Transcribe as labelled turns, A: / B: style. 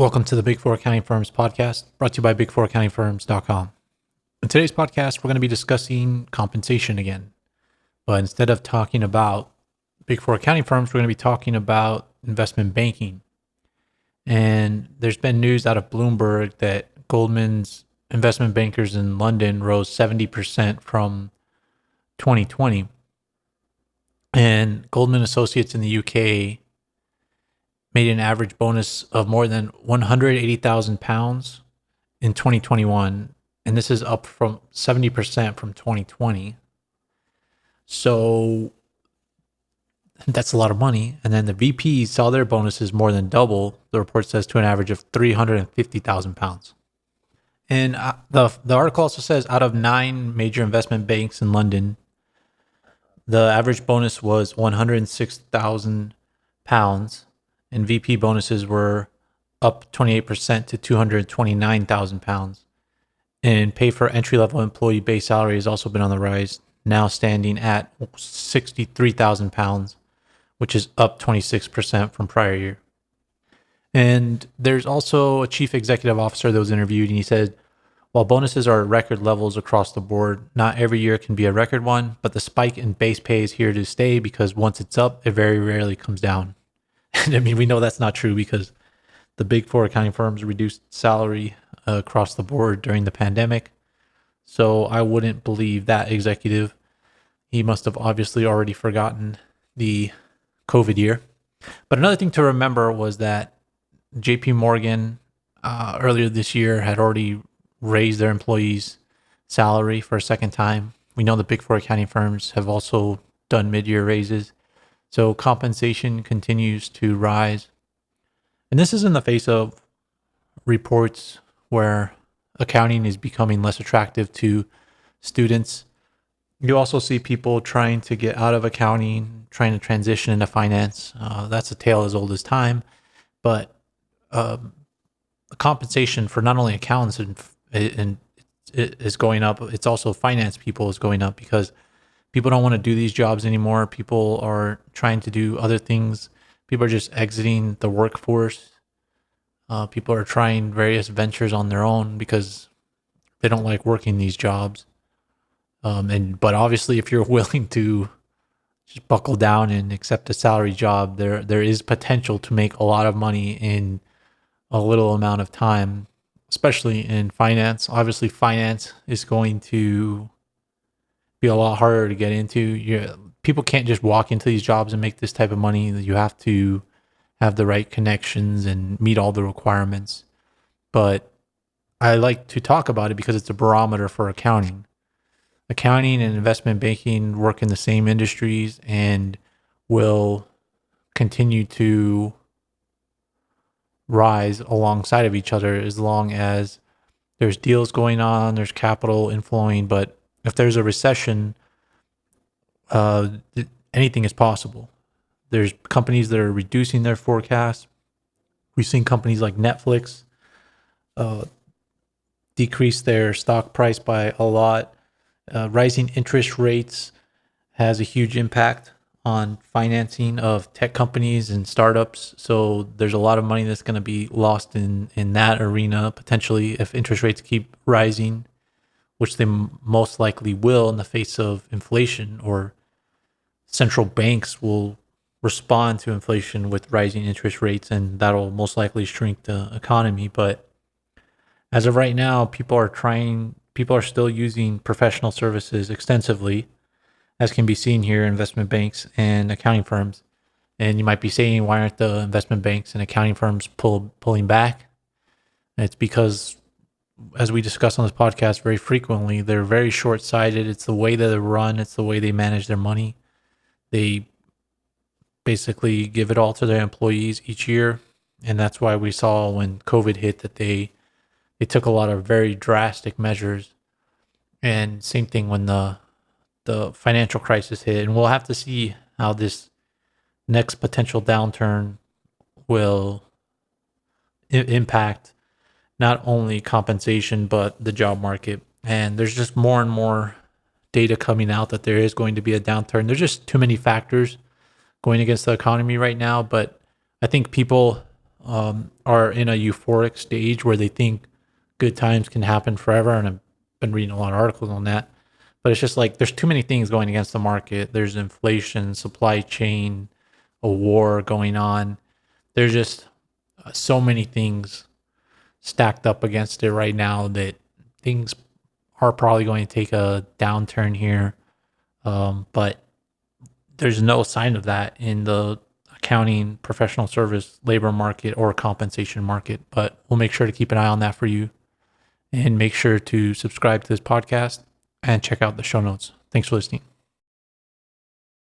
A: Welcome to the Big Four Accounting Firms podcast, brought to you by big4accountingfirms.com. In today's podcast, we're going to be discussing compensation again. But instead of talking about Big Four accounting firms, we're going to be talking about investment banking. And there's been news out of Bloomberg that Goldman's investment bankers in London rose 70% from 2020. And Goldman Associates in the UK made an average bonus of more than £180,000 in 2021, and this is up from 70% from 2020. So that's a lot of money. And then the VPs saw their bonuses more than double, the report says, to an average of £350,000. And the article also says out of 9 major investment banks in London, the average bonus was £106,000. And VP bonuses were up 28% to £229,000. And pay for entry-level employee base salary has also been on the rise, now standing at £63,000, which is up 26% from prior year. And there's also a chief executive officer that was interviewed, and he said, while bonuses are at record levels across the board, not every year can be a record one, but the spike in base pay is here to stay because once it's up, it very rarely comes down. And I mean, we know that's not true because the Big Four accounting firms reduced salary across the board during the pandemic. So I wouldn't believe that executive. He must have obviously already forgotten the COVID year. But another thing to remember was that JP Morgan earlier this year had already raised their employees' salary for a second time. We know the Big Four accounting firms have also done mid-year raises. So compensation continues to rise. And this is in the face of reports where accounting is becoming less attractive to students. You also see people trying to get out of accounting, trying to transition into finance. That's a tale as old as time. But the compensation for not only accountants and is going up, it's also finance people is going up because people don't want to do these jobs anymore. People are trying to do other things. People are just exiting the workforce. People are trying various ventures on their own because they don't like working these jobs. But obviously, if you're willing to just buckle down and accept a salary job, there is potential to make a lot of money in a little amount of time, especially in finance. Obviously, finance is going to be a lot harder to get into. People can't just walk into these jobs and make this type of money. You have to have the right connections and meet all the requirements. But I like to talk about it because it's a barometer for accounting. Accounting and investment banking work in the same industries and will continue to rise alongside of each other as long as there's deals going on, there's capital inflowing. But if there's a recession, anything is possible. There's companies that are reducing their forecasts. We've seen companies like Netflix decrease their stock price by a lot. Rising interest rates has a huge impact on financing of tech companies and startups. So there's a lot of money that's going to be lost in that arena, potentially, if interest rates keep rising, which they most likely will in the face of inflation, or central banks will respond to inflation with rising interest rates, and that'll most likely shrink the economy. But as of right now, people are still using professional services extensively, as can be seen here, investment banks and accounting firms. And you might be saying, why aren't the investment banks and accounting firms pulling back? It's because, as we discuss on this podcast very frequently, they're very short-sighted. It's the way that they run. It's the way they manage their money. They basically give it all to their employees each year. And that's why we saw when COVID hit that they took a lot of very drastic measures. And same thing when the financial crisis hit. And we'll have to see how this next potential downturn will impact not only compensation, but the job market. And there's just more and more data coming out that there is going to be a downturn. There's just too many factors going against the economy right now. But I think people are in a euphoric stage where they think good times can happen forever. And I've been reading a lot of articles on that. But it's just like there's too many things going against the market. There's inflation, supply chain, a war going on. There's just so many things stacked up against it right now that things are probably going to take a downturn here. But there's no sign of that in the accounting, professional service, labor market, or compensation market. But we'll make sure to keep an eye on that for you, and make sure to subscribe to this podcast and check out the show notes. Thanks for listening.